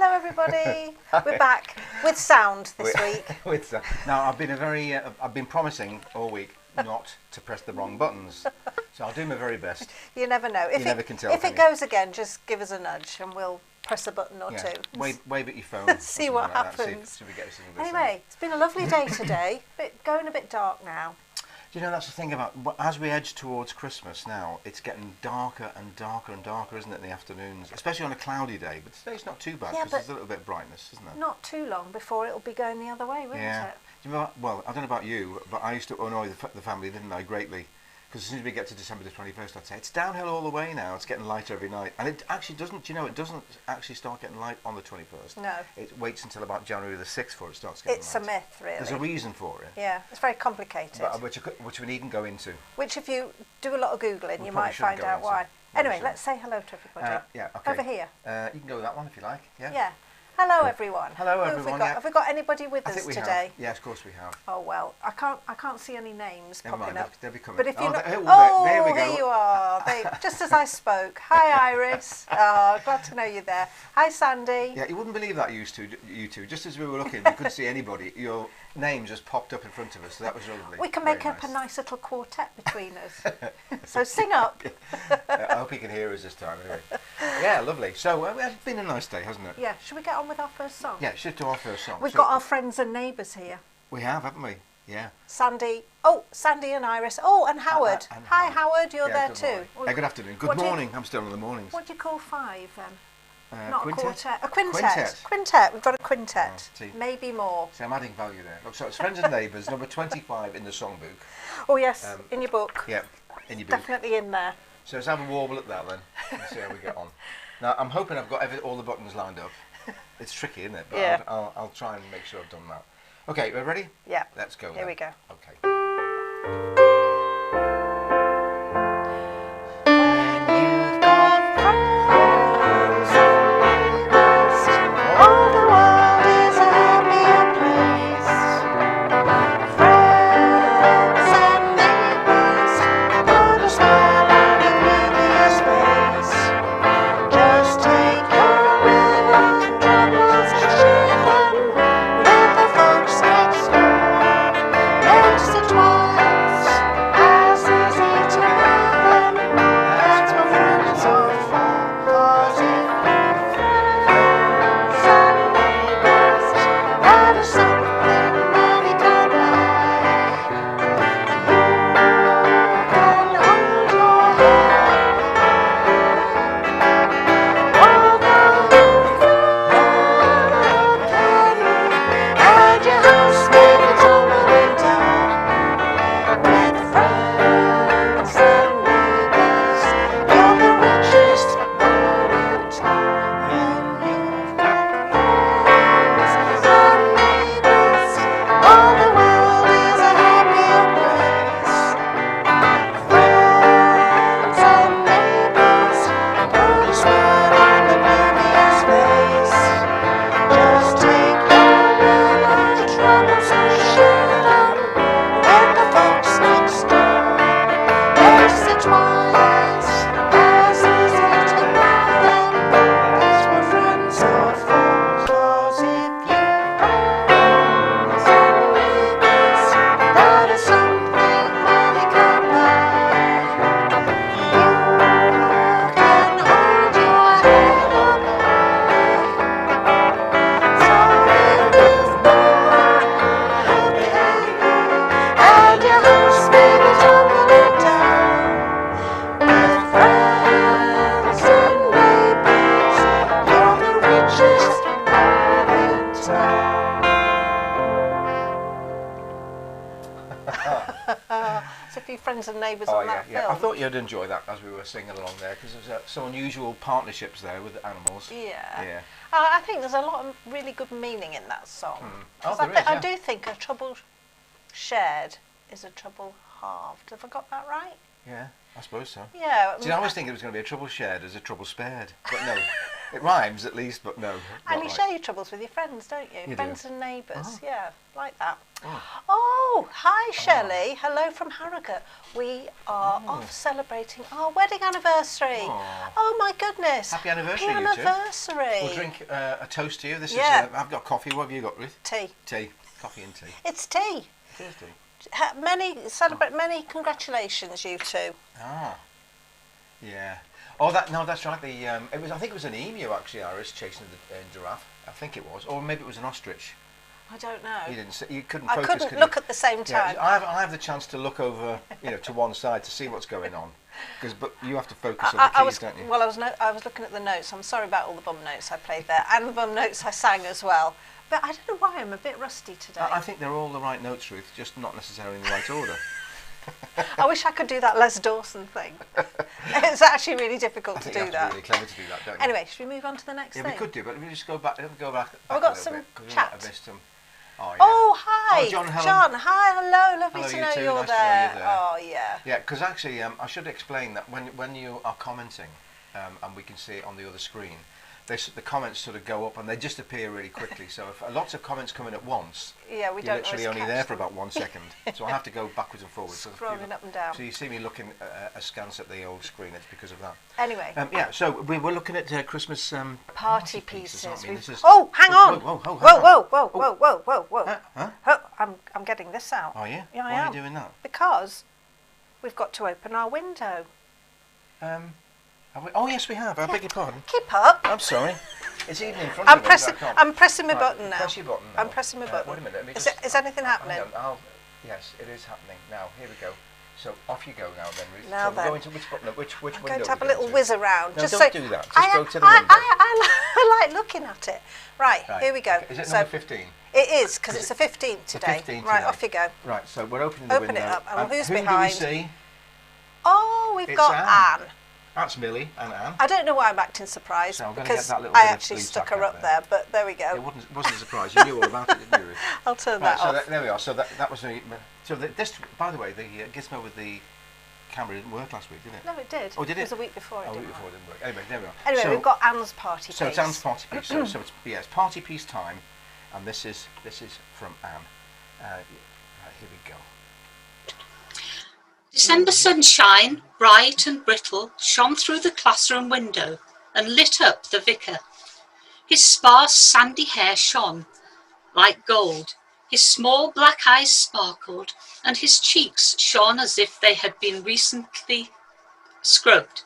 Hello, everybody. We're back with sound this week. Now, I've been promising all week not to press the wrong buttons, so I'll do my very best. You never know. You never can tell. If it goes again, just give us a nudge and we'll press a button or two. Wave at your phone. See what happens. Anyway, it's been a lovely day today. Going a bit dark now. Do you know, that's the thing about, as we edge towards Christmas now, it's getting darker and darker and darker, isn't it, in the afternoons? Especially on a cloudy day, but today's not too bad because there's a little bit of brightness, isn't there? Not too long before it'll be going the other way, won't it? Do you know, well, I don't know about you, but I used to annoy the family, didn't I, greatly? Because as soon as we get to December the 21st, I'd say, it's downhill all the way now, it's getting lighter every night. And it actually doesn't, it doesn't actually start getting light on the 21st. No. It waits until about January the 6th before it starts getting light. It's a myth, really. There's a reason for it. Yeah, it's very complicated. But, which we needn't go into. Which if you do a lot of Googling, you might find out why. Anyway, let's say hello to everybody. Yeah, okay. Over here. You can go with that one if you like. Yeah. Yeah. Hello, everyone. Hello, everyone. Have we got anybody with us today? Yes, of course we have. Oh well, I can't see any names popping up. They'll be coming. But if you there we go. Here you are. Just as I spoke. Hi, Iris. Oh, glad to know you're there. Hi, Sandy. Yeah, you wouldn't believe that you two. Just as we were looking, we couldn't see anybody. Your name just popped up in front of us, so that was lovely. We can make up a nice little quartet between us. So sing up. I hope you can hear us this time. Anyway. Yeah, lovely. So it's been a nice day, hasn't it? Yeah. Should we get on with our first song? Yeah, should do our first song. We've got our friends and neighbours here. We have, haven't we? Yeah. Sandy and Iris. Oh, and Howard. Hi, Howard. You're there too. Good afternoon. Good morning. I'm still in the mornings. What do you call five then? Not quintet? A quartet. A quintet. Quintet. We've got a quintet. Maybe more. See, I'm adding value there. Look, so it's Friends and Neighbours, number 25 in the songbook. Oh yes, in your book. Yeah, in your book. Definitely in there. So let's have a warble at that then and see how we get on. Now, I'm hoping I've got all the buttons lined up. It's tricky, isn't it? But yeah. I'll try and make sure I've done that. Okay, we're ready? Yeah. Let's go. Here we go. Okay. Friends and Neighbours on that film. I thought you'd enjoy that as we were singing along there because there's some unusual partnerships there with the animals. Yeah. I think there's a lot of really good meaning in that song. I do think a trouble shared is a trouble halved. Have I got that right? Yeah. I suppose so. Yeah. See, I always think it was going to be a trouble shared as a trouble spared, but no. It rhymes at least, but no. And you share your troubles with your friends, don't you? You Friends do. and neighbours, Oh. yeah, like that. Oh. Oh, hi Shelley. Hello from Harrogate. We are off celebrating our wedding anniversary. Oh my goodness. Happy anniversary, Happy you two. anniversary. We'll drink a toast to you. This Yeah. is. I've got coffee. What have you got, Ruth? Tea. Tea. Coffee and tea. It's tea. It is tea. Many congratulations, you two. Ah. Yeah. Oh, that's right. It was. I think it was an emu actually, Iris, chasing the giraffe. I think it was, or maybe it was an ostrich. I don't know. You didn't. You couldn't. I focus, couldn't could look you? at the same time. Yeah, I have the chance to look over, to one side to see what's going on, but you have to focus on the keys, don't you? Well, I was looking at the notes. I'm sorry about all the bum notes I played there, and the bum notes I sang as well. But I don't know why I'm a bit rusty today. I think they're all the right notes, Ruth, just not necessarily in the right order. I wish I could do that Les Dawson thing. It's actually really difficult to do you have that. To be really clever to do that, don't you? Anyway, should we move on to the next thing? Yeah, we could do, but we just go back. Go back. We've got some chat. Oh, yeah. Oh, hi. Oh, John, Helen. John, hi, hello. Lovely Hello, to you know too. you're Nice to know there. you're there. Oh, yeah. Yeah, because actually, I should explain that when you are commenting, and we can see it on the other screen, the comments sort of go up and they just appear really quickly. So if lots of comments come in at once, yeah, we you're don't literally always only catch there them. for about 1 second. So I have to go backwards and forwards. Scrolling up and down. So you see me looking askance at the old screen. It's because of that. Anyway. Yeah. So we're looking at Christmas party pieces. aren't we? This is, oh, hang on! Whoa! Whoa! Huh? Oh, I'm getting this out. Are you? Yeah, I Why am. are you doing that? Because we've got to open our window. Oh yes, we have. I beg your pardon. Keep up. I'm sorry. It's even in front I'm of me. pressing. So I can't. I'm pressing my Right, button now. Press your button now. I'm pressing my button. Wait a minute. Let me Is anything happening? Hang on, yes, it is happening. Now, here we go. So off you go now then, Ruth. Now so then. we're going to which button? Which I'm window? going to are have a we little going to? whiz around. No, just don't so do that. Just go to the window. I like looking at it. Right, Right. here we go. Okay. Is it so number 15? it is, because it's the 15th today. 15th Right, today. off you go. Right, so we're opening the Open window. it up. And who's who behind? do we see? Oh, we've It's got Anne. Anne. That's Millie and Anne. I don't know why I'm acting surprised, So I'm gonna because get that little I bit of actually blue stuck tack her out up there. there, but there we go. It wasn't a surprise. You knew all about it, didn't you, Ruth? I'll turn Right, that so off. there we are. So that was the. So this, by the way, the gizmo with the camera didn't work last week, did it? No, it did. Oh, did it? It was a week before it Oh, a didn't week before work. it didn't work. Anyway, there we are. Anyway, so, we've got Anne's party piece. So it's Anne's party piece. so it's party piece time, and this is from Anne. Right, here we go. December sunshine, bright and brittle, shone through the classroom window and lit up the vicar. His sparse sandy hair shone like gold, his small black eyes sparkled, and his cheeks shone as if they had been recently scrubbed.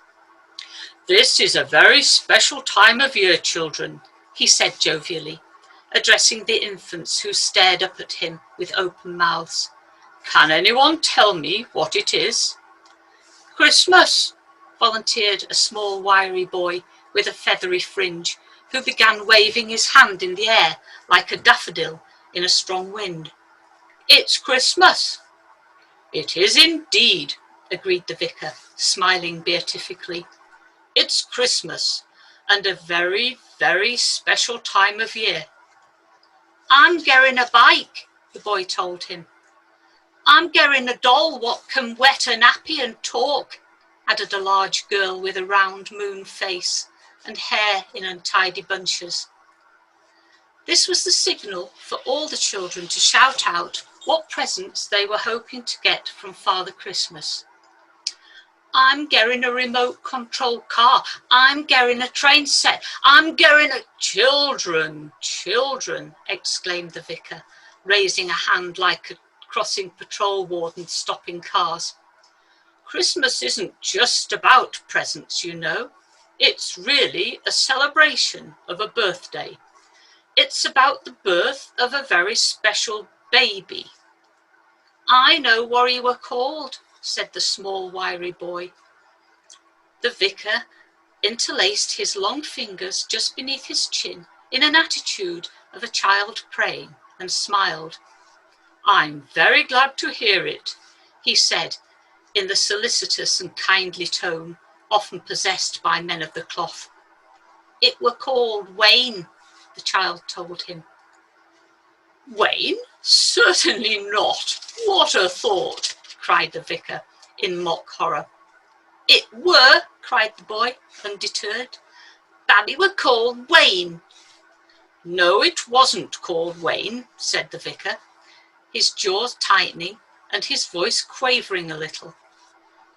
"This is a very special time of year, children," he said jovially, addressing the infants who stared up at him with open mouths. "Can anyone tell me what it is?" "Christmas," volunteered a small wiry boy with a feathery fringe, who began waving his hand in the air like a daffodil in a strong wind. "It's Christmas." "It is indeed," agreed the vicar, smiling beatifically. "It's Christmas, and a very, very special time of year." "I'm getting a bike," the boy told him. "I'm getting a doll what can wet a nappy and talk," added a large girl with a round moon face and hair in untidy bunches. This was the signal for all the children to shout out what presents they were hoping to get from Father Christmas. "I'm getting a remote control car. I'm getting a train set. I'm getting a..." "Children, children," exclaimed the vicar, raising a hand like a crossing patrol warden stopping cars. "Christmas isn't just about presents, you know. It's really a celebration of a birthday. It's about the birth of a very special baby." "I know what you were called," said the small wiry boy. The vicar interlaced his long fingers just beneath his chin in an attitude of a child praying and smiled. "I'm very glad to hear it," he said in the solicitous and kindly tone often possessed by men of the cloth. "It were called Wayne," the child told him. "Wayne? Certainly not. What a thought," cried the vicar in mock horror. "It were," cried the boy, undeterred. "Babby were called Wayne." "No, it wasn't called Wayne," said the vicar, his jaws tightening and his voice quavering a little.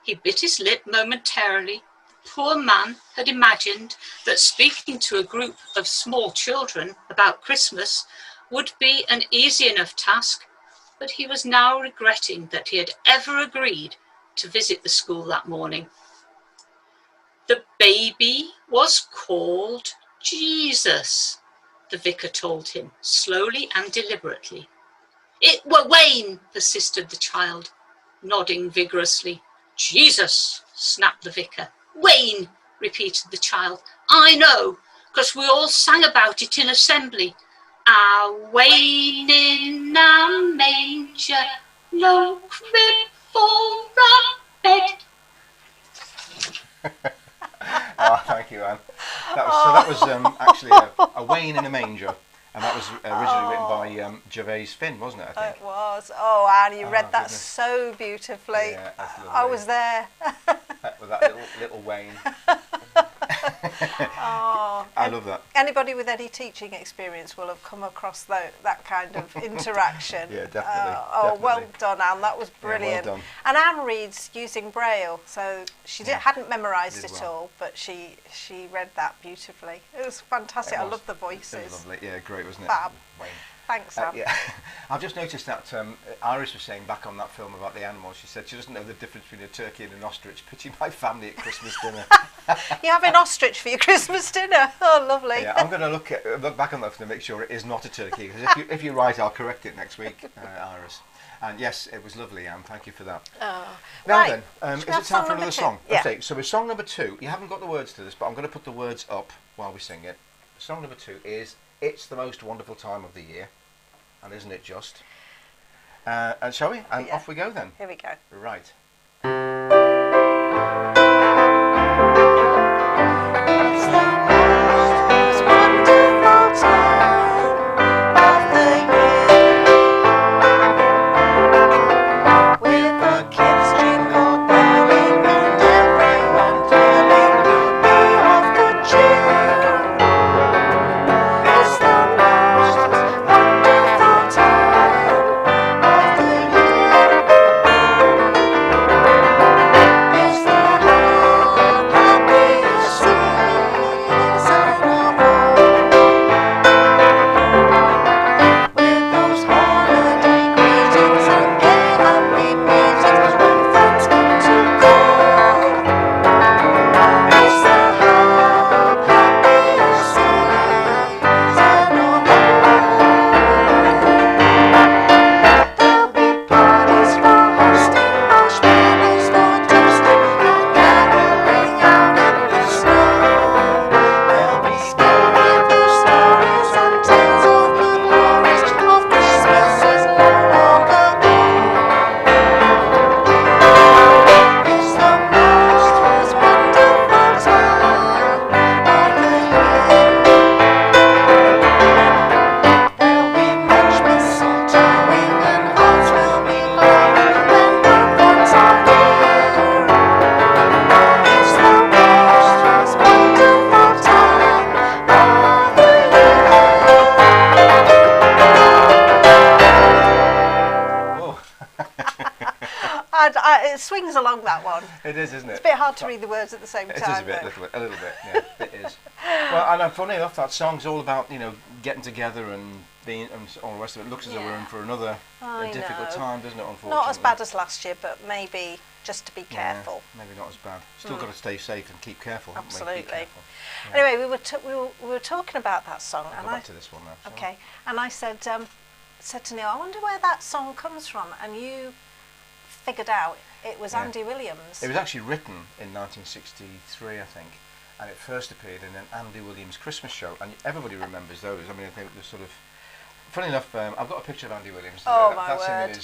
He bit his lip momentarily. The poor man had imagined that speaking to a group of small children about Christmas would be an easy enough task, but he was now regretting that he had ever agreed to visit the school that morning. "The baby was called Jesus," the vicar told him, slowly and deliberately. "It were Wayne," persisted the child, nodding vigorously. "Jesus," snapped the vicar. "Wayne," repeated the child. "I know, 'cause we all sang about it in assembly. A Wayne in a manger, no crib for a bed." Oh, thank you, Anne. That was actually a Wayne in a manger, and that was originally written by Gervais Finn, wasn't it? I think It was. Oh, Anne, you read that goodness. so beautifully. Yeah, that's lovely. I was there. With that little Wayne. Oh, I love that. anybody with any teaching experience will have come across that kind of interaction. Yeah, definitely. Oh, definitely. well done, Anne. That was brilliant. done. And Anne reads using Braille, so she hadn't memorised Did it well. all, but she read that beautifully. It was fantastic. I love the voices. It was lovely. Yeah, great, wasn't it? Fab. Wayne. Thanks, Anne. Yeah, I've just noticed that Iris was saying back on that film about the animals. She said she doesn't know the difference between a turkey and an ostrich. Pity my family at Christmas dinner. You're having ostrich for your Christmas dinner. Oh, lovely. Yeah, I'm going to look back on that to make sure it is not a turkey. Because if you're right, I'll correct it next week, Iris. And yes, it was lovely, Anne. Thank you for that. Oh. Now Right. then, Should is we it have time for number another two? song? Yeah. Okay, so with song number 2, you haven't got the words to this, but I'm going to put the words up while we sing it. Song number 2 is "It's the Most Wonderful Time of the Year," and isn't it just? And shall we? And Yeah. off we go then. Here we go. Right. It's the most wonderful time of the year, with the kids jingle belling and everyone telling me of good cheer. It's the most wonderful time of the year. It's the happiest season of all, with those holiday greetings and gay happy meetings when friends come to call. It's the happiest season of all. There'll be parties for hosting, marshmallows for toasting, and caroling out in the snow. There'll be scary blue stories and tales of the glories of Christmases long, long ago. It's the most wonderful time of the year. There'll be much mistletoeing and hearts will be glowing when loved ones are near. It's the most wonderful time of the Oh, year. It swings along, that one. it is, isn't it? It's a bit hard to read the words at the same It is time. a bit, though. a little bit, yeah, it is. Well, and funny enough, that song's all about, getting together and being, and all the rest of it. Looks as though we're in for another I difficult know. time, doesn't it, unfortunately? Not as bad as last year, but maybe just to be Yeah, careful. maybe not as bad. Still got to stay safe and keep careful, haven't we? Be Absolutely. careful. Yeah. Anyway, we were talking about that song, I'll and go back to this one now. shall I? okay, and I said to Neil, I wonder where that song comes from, and you figured out it was Yeah. Andy Williams. It was actually written in 1963, I think, and it first appeared in an Andy Williams Christmas show, and everybody remembers those. I mean, I think they're sort of... Funny enough, I've got a picture of Andy Williams. Oh, my That's word.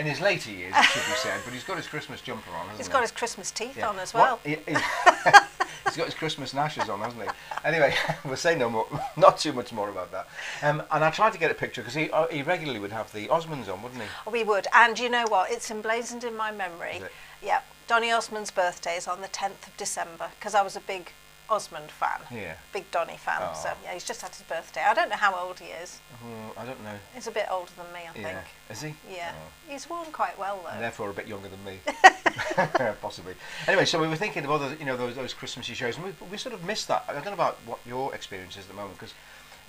in his later years, it should be said, but he's got his Christmas jumper on, hasn't he? He's got his Christmas teeth Yeah. on as well. He's got his Christmas nashes on, hasn't he? Anyway, we'll say no more, not too much more about that. And I tried to get a picture because he regularly would have the Osmonds on, wouldn't he? We would, and you know what? It's emblazoned in my memory. Is it? Yeah, Donny Osmond's birthday is on the 10th of December because I was a big Osmond fan. Yeah. Big Donny fan. Oh. So, yeah, he's just had his birthday. I don't know how old he is. I don't know. He's a bit older than me, I think. Yeah. Is he? Yeah. Oh. He's worn quite well, though. And therefore a bit younger than me. Possibly. Anyway, so we were thinking of other, those Christmassy shows, and we sort of missed that. I don't know about what your experience is at the moment, because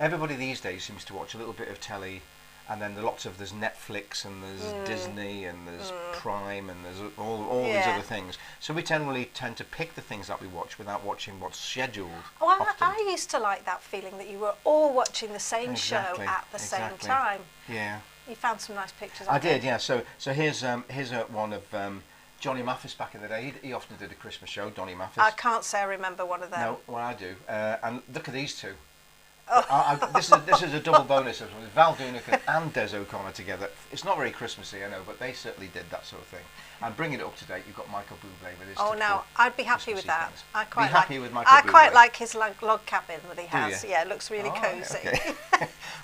everybody these days seems to watch a little bit of telly, and then there's Netflix, and there's Disney, and there's Prime, and there's all these other things. So we tend to pick the things that we watch without watching what's scheduled. Well, often. I used to like that feeling that you were all watching the same show at the same time. Yeah. You found some nice pictures. I did, yeah. So here's one of Johnny Mathis back in the day. He often did a Christmas show, Johnny Mathis. I can't say I remember one of them. No, well I do. And look at these two. Oh. This is a double bonus of Val Doonican and Des O'Connor together. It's not very Christmassy, I know, but they certainly did that sort of thing. And bringing it up to date, you've got Michael Bublé with his. Oh, now I'd be happy with that. Things. I quite like his log cabin that he has. Yeah, it looks really cosy. Okay.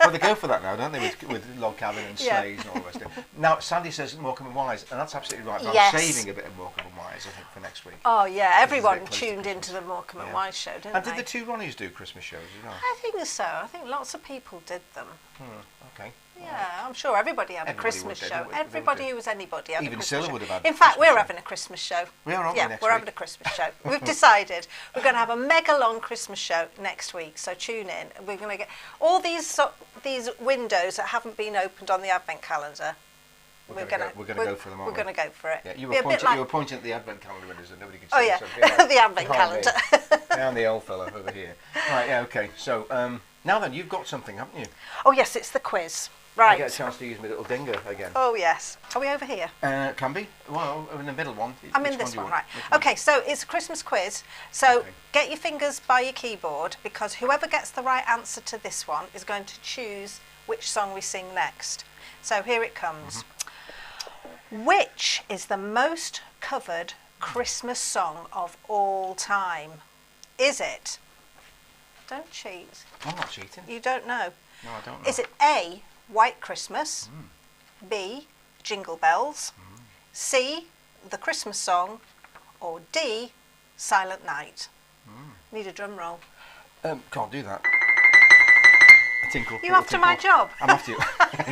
Well, they go for that now, don't they, with log cabin and sleighs and all the rest of it. Now, Sandy says Morecambe and Wise, and that's absolutely right. But I'm saving a bit of Morecambe and Wise, I think, for next week. Oh yeah, everyone tuned into the Morecambe and Wise show, didn't they? And did the two Ronnies do Christmas shows as well? I think so. I think lots of people did them. Okay. Yeah, I'm sure everybody had a Christmas show. Everybody who was anybody had a Christmas show. Even Scylla would have had. In fact, we're having a Christmas show. We are, aren't we, next week? We're having a Christmas show. We've decided we're going to have a mega long Christmas show next week. So tune in. We're going to get all these windows that haven't been opened on the advent calendar. We're going to go for them. We're going to go for it. Yeah, you were pointing at the advent calendar windows and nobody could see. Oh yeah, the advent calendar. Down the old fella over here. Right. Yeah. Okay. So now then, you've got something, haven't you? Oh yes, it's the quiz. Right. I get a chance to use my little dinger again. Oh yes. Are we over here? Can be. Well, in the middle one. I'm in this one, right. Okay, so it's a Christmas quiz. So get your fingers by your keyboard, because whoever gets the right answer to this one is going to choose which song we sing next. So here it comes. Which is the most covered Christmas song of all time? Is it? Don't cheat. I'm not cheating. You don't know. No, I don't know. Is it A, White Christmas, B, Jingle Bells, C, The Christmas Song, or D, Silent Night? Need a drum roll. Can't do that. A tinkle. You after my job? I'm after you.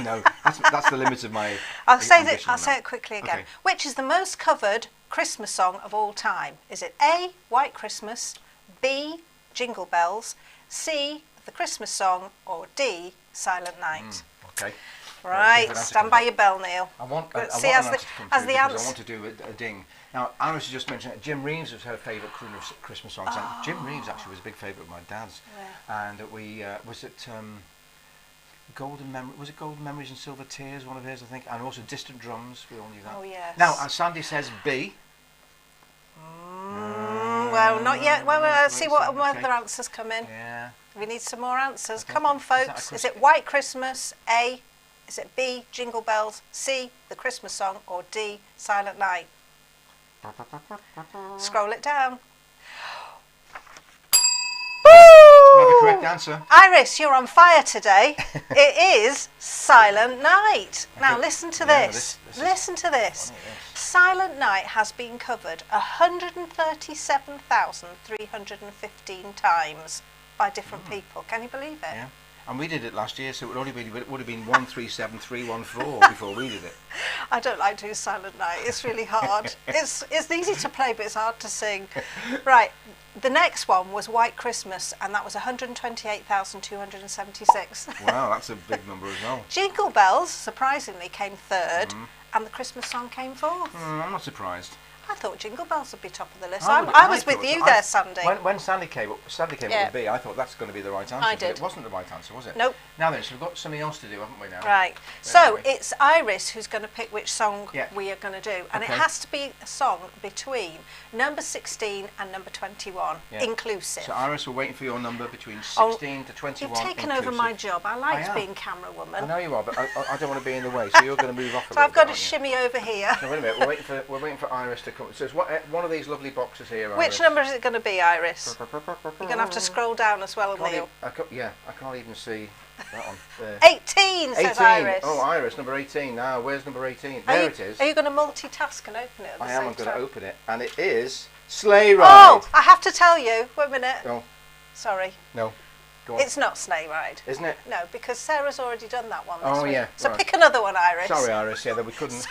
No, that's the limit of my. I'll say it quickly again. Okay. Which is the most covered Christmas song of all time? Is it A, White Christmas, B, Jingle Bells, C, The Christmas Song, or D, Silent Night? Okay. Right, stand by your bell, Neil. I want an answer answer to come as through the because answer. I want to do a ding. Now, Iris just mentioned that Jim Reeves was her favourite crooner of Christmas songs. And Jim Reeves actually was a big favourite of my dad's. Yeah. And we was it Golden Memories and Silver Tears, one of his, I think, and also Distant Drums. We all knew that. Oh yes. Now, Sandy says B. Well, not yet. Well, see what other answers come in. Yeah. We need some more answers. Come on, folks. Is it White Christmas? A. Is it B, Jingle Bells? C, The Christmas Song? Or D, Silent Night? Scroll it down. We have a correct answer. Iris, you're on fire today. It is Silent Night. Now listen to this. Listen to this. Silent Night has been covered 137,315 times by different people. Can you believe it? Yeah. And we did it last year, so it would have been 137314 before we did it. I don't like doing Silent Night. It's really hard. It's easy to play, but it's hard to sing. Right. The next one was White Christmas, and that was 128,276. Wow, that's a big number as well. Jingle Bells, surprisingly, came third, and The Christmas Song came fourth. I'm not surprised. I thought Jingle Bells would be top of the list. I was with you there, Sandy. When Sandy came up with B, I thought that's going to be the right answer. I did. But it wasn't the right answer, was it? Nope. Now then, so we've got something else to do, haven't we now? Right. So it's Iris who's going to pick which song we are going to do. And it has to be a song between number 16 and number 21, inclusive. So Iris, we're waiting for your number between 16 to 21. You've taken over my job. I liked being camera woman. I know you are, but I don't want to be in the way, so you're going to move off a So little I've got bit, to shimmy over here. So wait a minute, we're waiting for Iris to come. So it's one of these lovely boxes here. Which Iris. number is it going to be, Iris? You're going to have to scroll down as well, Neil. I can't even see that one. There. 18, says 18. Iris. Oh, Iris, number 18. Now, where's number 18? Are There you, it is. Are you going to multitask and open it at the I same am. time? I'm going to open it, and it is Sleigh Ride. Oh, I have to tell you. Wait a minute. No, Sorry. no. Go on. It's not Sleigh Ride. Isn't it? No, because Sarah's already done that one. Oh, this week. yeah, So right. pick another one, Iris. Sorry, Iris. Yeah, that we couldn't.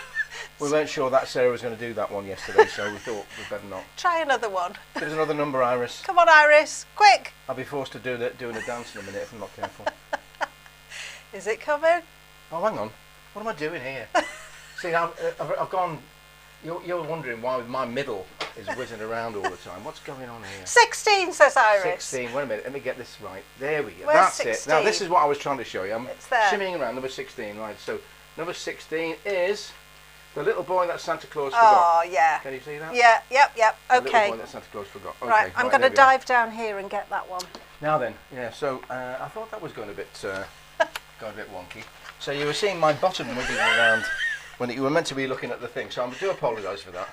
We weren't sure that Sarah was going to do that one yesterday, so we thought we'd better not. Try another one. Give us another number, Iris. Come on, Iris. Quick. I'll be forced to doing a dance in a minute if I'm not careful. Is it coming? Oh, hang on. What am I doing here? See, I've gone. You're wondering why my middle is whizzing around all the time. What's going on here? 16, says Iris. 16. Wait a minute. Let me get this right. There we go. Where's That's 16? it. Now, this is what I was trying to show you. I'm It's there. shimmying around number 16. Right. So, number 16 is the little boy that Santa Claus forgot. Oh, yeah. Can you see that? Yeah, yep. The Okay. little boy that Santa Claus forgot. Okay, Right, I'm going there to we are. dive down here and get that one. Now then, yeah. So I thought that was going a bit wonky. So you were seeing my bottom wiggling around when you were meant to be looking at the thing. So I do apologise for that.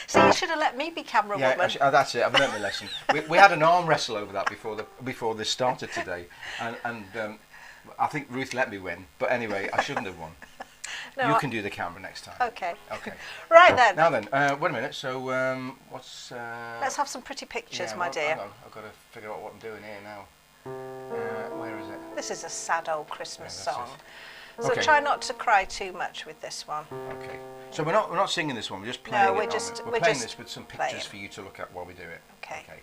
See, you should have let me be camera Yeah, woman. actually, that's it. I've learnt my lesson. We had an arm wrestle over that before this started today, and I think Ruth let me win. But anyway, I shouldn't have won. No, You can do the camera next time. Okay. Okay. Right then. Now then, wait a minute. So what's? Let's have some pretty pictures, yeah, my well, dear. Hang on. I've got to figure out what I'm doing here now. Where is it? This is a sad old Christmas Yeah, that's song. it. So Okay. try not to cry too much with this one. Okay. So we're not singing this one. We're just playing No, it. we're aren't just- we? we're playing just this with some playing. pictures for you to look at while we do it. Okay.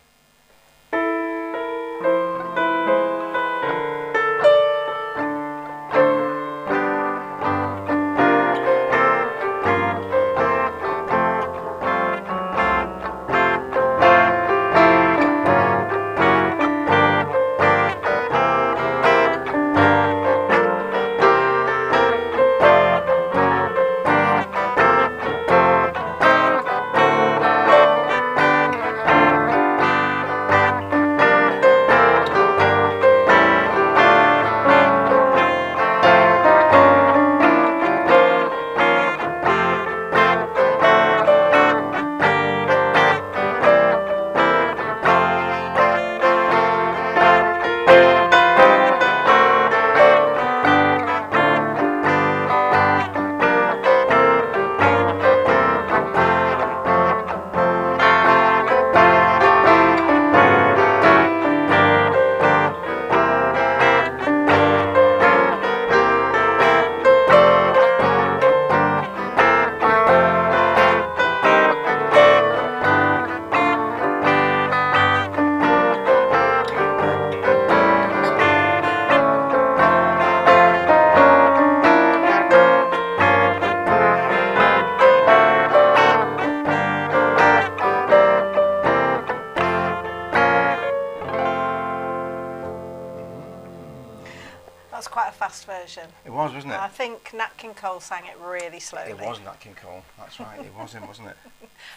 That's quite a fast version. It was, wasn't it? I think Nat King Cole sang it really slowly. It was Nat King Cole. That's right. It was him, wasn't it?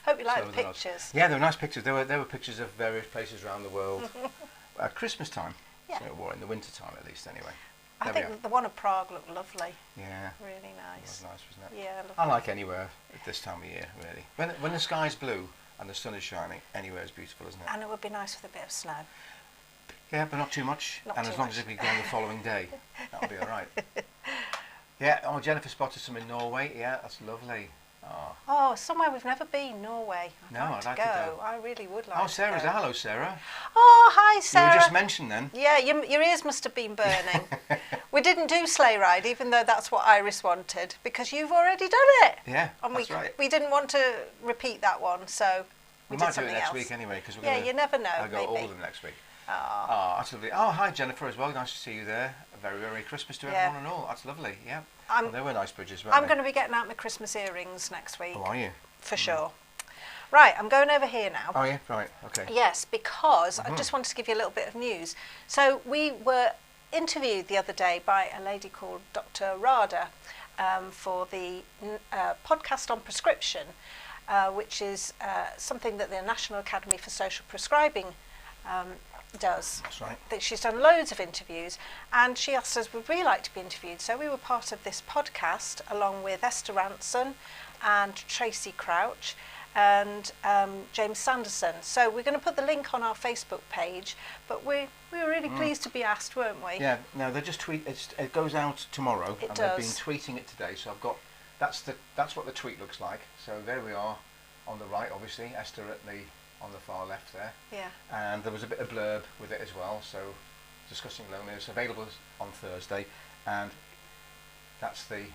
Hope you like So the there was. pictures. Yeah, they were nice pictures. There were pictures of various places around the world at Christmas time. Yeah. So, or in the winter time at least, anyway. I There we think the one of Prague looked lovely. Yeah. Really It nice. was nice, wasn't it? Yeah, lovely. I like anywhere at this time of year, really. When the sky's blue and the sun is shining, anywhere is beautiful, isn't it? And it would be nice with a bit of snow. Yeah, but not too much. Not and too as long much. as it be gone the following day, that'll be all right. Yeah. Oh, Jennifer spotted some in Norway. Yeah, that's lovely. Oh, Oh, somewhere we've never been, Norway. No, I'd I'd like like to to go. go. I really would like oh, to Sarah's go. there. Hello, Sarah. Oh, hi, You Sarah. were just mentioned then. Yeah, your ears must have been burning. We didn't do Sleigh Ride, even though that's what Iris wanted, because you've already done it. Yeah, And that's right. we didn't want to repeat that one, so we We did might do it something next else. week anyway, because we're Yeah, gonna, you never know, I'll go maybe. all of them next week. Oh, Oh, that's lovely. Oh, hi Jennifer as well. Nice to see you there. A very Merry Christmas to Yeah. everyone and all. That's lovely. Yeah. I'm- Well, they were nice bridges, weren't I'm they? going to be getting out my Christmas earrings next week, Oh, are you? for sure. Right, I'm going over here now. Oh, yeah. Right. Okay. Yes, because Mm-hmm. I just wanted to give you a little bit of news. So we were interviewed the other day by a lady called Dr. Rada for the podcast on prescription, which is something that the National Academy for Social Prescribing does. That's right. That she's done loads of interviews, and she asked us, would we like to be interviewed? So we were part of this podcast along with Esther Ranson and Tracy Crouch and James Sanderson. So we're going to put the link on our Facebook page, but we were really pleased to be asked, weren't we? Yeah, no, they just tweet. It goes out tomorrow, It and does. they've been tweeting it today. So I've got that's what the tweet looks like. So there we are on the right, obviously. Esther on the far left there. Yeah. And there was a bit of blurb with it as well. So discussing loneliness, available on Thursday, and that's the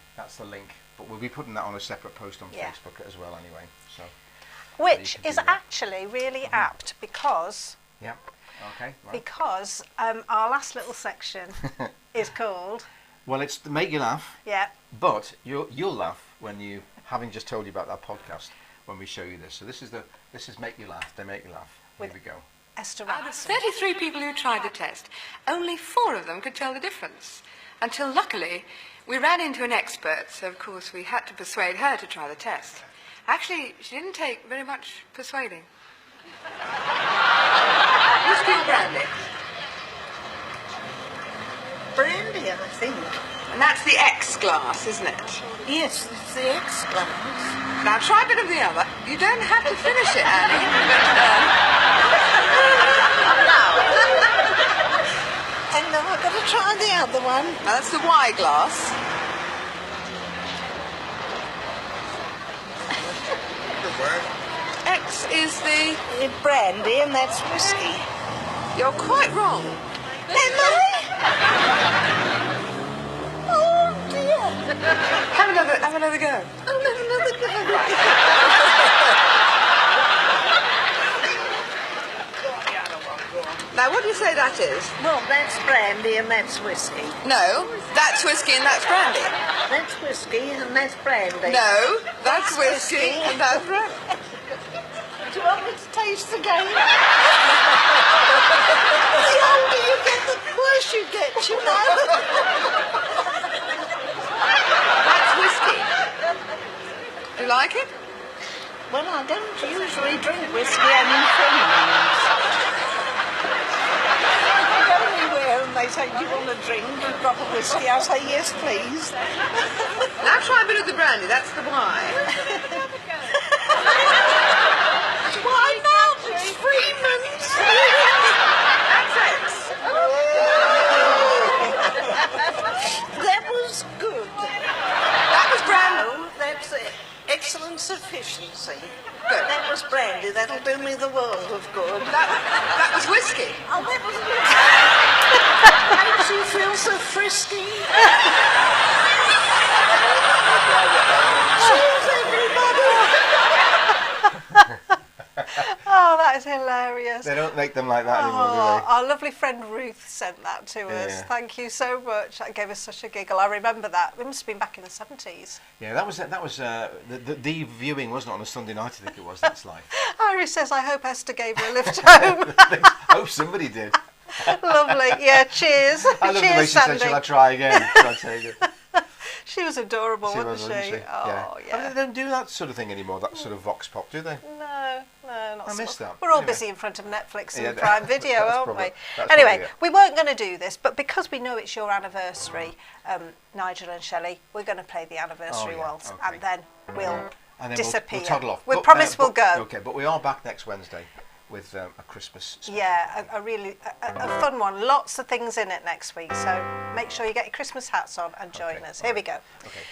link. But we'll be putting that on a separate post on Facebook as well, anyway. So. Which is actually really apt because. Yeah. Okay. Right. Because our last little section is called. Well, it's to make you laugh. Yeah. But you'll laugh when you, having just told you about that podcast, when we show you this. So this is make you laugh. They make you laugh. Here we go. Esther Out of Ranson. 33 people who tried the test, only 4 of them could tell the difference. Until luckily, we ran into an expert, so of course we had to persuade her to try the test. Actually, she didn't take very much persuading. Whiskey or brandy? Brandy, I think. And that's the X glass, isn't it? Yes, it's the X glass. Now try a bit of the other. You don't have to finish it, Annie. And now I've got to try the other one. Now that's the Y glass. X is the... Brandy, and that's whiskey. You're quite wrong. Am I? Oh dear. Have another go. I'll have another go. Now what do you say that is? Well, that's brandy and that's whiskey. No, that's whiskey and that's brandy. That's whiskey and that's brandy. No, that's whiskey and that's brandy. Do you want me to taste again? The older you get, the worse you get, you know. That's whiskey. Do you like it? Well, I don't usually drink whiskey, I'm in friends. I go anywhere and they say, do you want a drink, a drop of whiskey? I say, yes, please. Now try a bit of the brandy, that's the Y. Why not? It's Freeman's. That's X. That was good. That was brandy. No, that's it. Excellent sufficiency. Good. That was brandy. That'll do me the world of good. That was whiskey. Oh, that was makes you feel so frisky. Cheers, everybody. Oh, that is hilarious. They don't make them like that anymore, do Oh, they? our lovely friend Ruth sent that to us. Yeah. Thank you so much. That gave us such a giggle. I remember that. It must have been back in the 70s. Yeah, that was the viewing, wasn't it, on a Sunday night? I think it was. That's life. Iris says, I hope Esther gave her a lift home. Oh, somebody did. Lovely. Yeah, cheers. I love the way Cheers, she said, Sandy. "Shall I try again?" Shall I take it? She was adorable, She wasn't was, wasn't she? she? Oh, yeah. They don't do that sort of thing anymore. That sort of vox pop, do they? No, not I so miss that. We're all Anyway. busy in front of Netflix and Yeah, Prime Video, that's aren't probably- we? that's Anyway, probably it. we weren't going to do this, but because we know it's your anniversary, Nigel and Shelley, we're going to play the anniversary Oh, yeah, waltz, okay. and then we'll And then disappear. We'll toddle off. We But, promise we'll but- go. Okay, but we are back next Wednesday with a Christmas special. Yeah, a really a fun one. Lots of things in it next week, so make sure you get your Christmas hats on and join Okay, us. Here we go. Okay.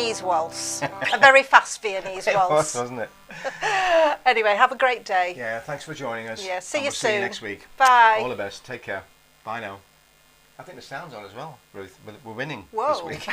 Viennese waltz. A very fast Viennese It was, waltz. wasn't it? Anyway, have a great day. Yeah, thanks for joining us. Yeah, see And you we'll see you soon. next week. Bye. All the best. Take care. Bye now. I think the sound's on as well, Ruth. We're winning Whoa. this week.